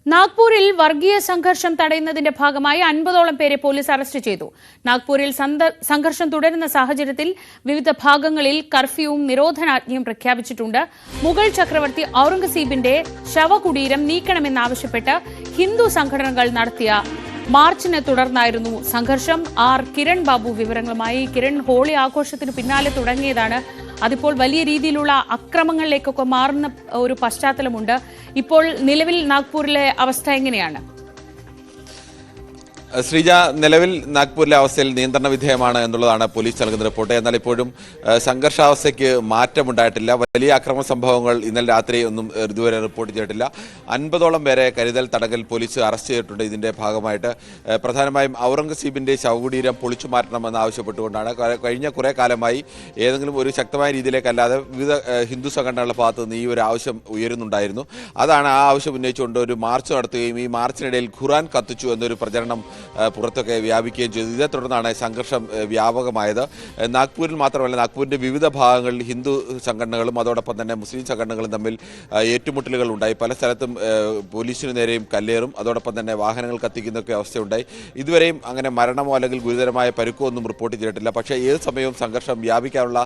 നാഗ്പൂരിൽ വർഗീയ സംഘർഷം തടയുന്നതിന്റെ ഭാഗമായി 50ഓളം പേരെ പോലീസ് അറസ്റ്റ് ചെയ്തു. നാഗ്പൂരിൽ സംഘർഷം തുടരുന്ന സാഹചര്യത്തിൽ വിവിധ ഭാഗങ്ങളിൽ കർഫ്യൂവും നിരോധനാജ്ഞയും പ്രഖ്യാപിച്ചിട്ടുണ്ട്. മുഗൾ ചക്രവർത്തി ഔറംഗസീബിന്റെ ശവകുടീരം നീക്കണമെന്നാവശ്യപ്പെട്ട് ഹിന്ദു സംഘടനകൾ നടത്തിയ മാർച്ചിനെ തുടർന്നായിരുന്നു സംഘർഷം. കിരൺ ബാബു വിവരങ്ങളുമായി. കിരൺ, ഹോളി ആഘോഷത്തിന് പിന്നാലെ തുടങ്ങിയതാണ്. അതിപ്പോൾ വലിയ രീതിയിലുള്ള അക്രമങ്ങളിലേക്കൊക്കെ മാറുന്ന ഒരു പശ്ചാത്തലമുണ്ട്. ഇപ്പോൾ നിലവിൽ നാഗ്പൂരിലെ അവസ്ഥ എങ്ങനെയാണ്? ശ്രീജ, നിലവിൽ നാഗ്പൂരിലെ അവസ്ഥയിൽ നിയന്ത്രണ വിധേയമാണ് എന്നുള്ളതാണ് പോലീസ് നൽകുന്ന റിപ്പോർട്ട്. എന്നാൽ ഇപ്പോഴും സംഘർഷാവസ്ഥയ്ക്ക് മാറ്റമുണ്ടായിട്ടില്ല. വലിയ അക്രമ സംഭവങ്ങൾ ഇന്നലെ രാത്രി ഒന്നും ഇതുവരെ റിപ്പോർട്ട് ചെയ്തിട്ടില്ല. 50ഓളം പേരെ കരുതൽ തടങ്കൽ പോലീസ് അറസ്റ്റ് ചെയ്തിട്ടുണ്ട്. ഇതിന്റെ ഭാഗമായിട്ട് പ്രധാനമായും ഔറംഗസീബിന്റെ ശവകുടീരം പൊളിച്ചു മാറ്റണമെന്ന് ആവശ്യപ്പെട്ടുകൊണ്ടാണ്. കഴിഞ്ഞ കുറേ കാലമായി ഏതെങ്കിലും ഒരു ശക്തമായ രീതിയിലേക്കല്ലാതെ വിവിധ ഹിന്ദു സംഘടനകളുടെ ഭാഗത്ത് നിന്ന് ഈ ഒരു ആവശ്യം ഉയരുന്നുണ്ടായിരുന്നു. അതാണ് ആ ആവശ്യം ഉന്നയിച്ചുകൊണ്ട് ഒരു മാർച്ച് നടത്തുകയും ഈ മാർച്ചിനിടയിൽ ഖുറാൻ കത്തിച്ചു എന്നൊരു പ്രചരണം പുറത്തൊക്കെ വ്യാപിക്കുകയും ചെയ്തു. ഇതേ തുടർന്നാണ് സംഘർഷം വ്യാപകമായത്. നാഗ്പൂരിൽ മാത്രമല്ല, നാഗ്പൂരിന്റെ വിവിധ ഭാഗങ്ങളിൽ ഹിന്ദു സംഘടനകളും അതോടൊപ്പം തന്നെ മുസ്ലിം സംഘടനകളും തമ്മിൽ ഏറ്റുമുട്ടലുകൾ ഉണ്ടായി. പല സ്ഥലത്തും പോലീസിനു നേരെയും കല്ലേറും അതോടൊപ്പം തന്നെ വാഹനങ്ങൾ കത്തിക്കുന്നൊക്കെ അവസ്ഥയുണ്ടായി. ഇതുവരെയും അങ്ങനെ മരണമോ അല്ലെങ്കിൽ ഗുരുതരമായ പരുക്കോ ഒന്നും റിപ്പോർട്ട് ചെയ്തിട്ടില്ല. പക്ഷേ ഏത് സമയവും സംഘർഷം വ്യാപിക്കാനുള്ള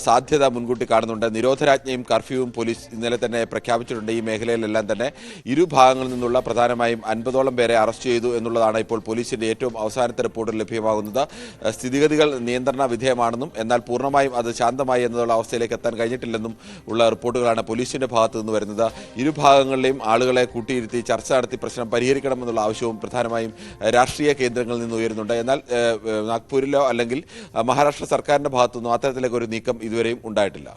സാധ്യത മുൻകൂട്ടി കാണുന്നുണ്ട്. നിരോധനാജ്ഞയും കർഫ്യൂവും പോലീസ് ഇന്നലെ തന്നെ പ്രഖ്യാപിച്ചിട്ടുണ്ട്. ഈ മേഖലയിലെല്ലാം തന്നെ ഇരു ഭാഗങ്ങളിൽ നിന്നുള്ള പ്രധാനമായും 50ഓളം പേരെ അറസ്റ്റ് ചെയ്തു എന്നുള്ളതാണ് ഇപ്പോൾ പോലീസിന്റെ ഏറ്റവും അവസാനത്തെ റിപ്പോർട്ടിൽ ലഭ്യമാകുന്നത്. സ്ഥിതിഗതികൾ നിയന്ത്രണ വിധേയമാണെന്നും എന്നാൽ പൂർണ്ണമായും അത് ശാന്തമായി എന്നുള്ള അവസ്ഥയിലേക്ക് എത്താൻ കഴിഞ്ഞിട്ടില്ലെന്നും ഉള്ള റിപ്പോർട്ടുകളാണ് പോലീസിന്റെ ഭാഗത്തു നിന്ന് വരുന്നത്. ഇരുഭാഗങ്ങളിലെയും ആളുകളെ കൂട്ടിയിരുത്തി ചർച്ച നടത്തി പ്രശ്നം പരിഹരിക്കണമെന്നുള്ള ആവശ്യവും പ്രധാനമായും രാഷ്ട്രീയ കേന്ദ്രങ്ങളിൽ നിന്ന് ഉയരുന്നുണ്ട്. എന്നാൽ നാഗ്പൂരിലോ അല്ലെങ്കിൽ മഹാരാഷ്ട്ര സർക്കാരിന്റെ ഭാഗത്തുനിന്നും അത്തരത്തിലേക്ക് ഒരു നീക്കം ഇതുവരെയും ഉണ്ടായിട്ടില്ല.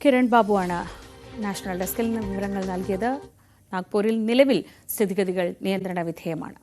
കിരൺ ബാബുവാണ് നാഷണൽ ഡെസ്കിൽ നിന്ന് വിവരങ്ങൾ നൽകിയത്. നാഗ്പൂരിൽ നിലവിൽ സ്ഥിതിഗതികൾ നിയന്ത്രണ വിധേയമാണ്.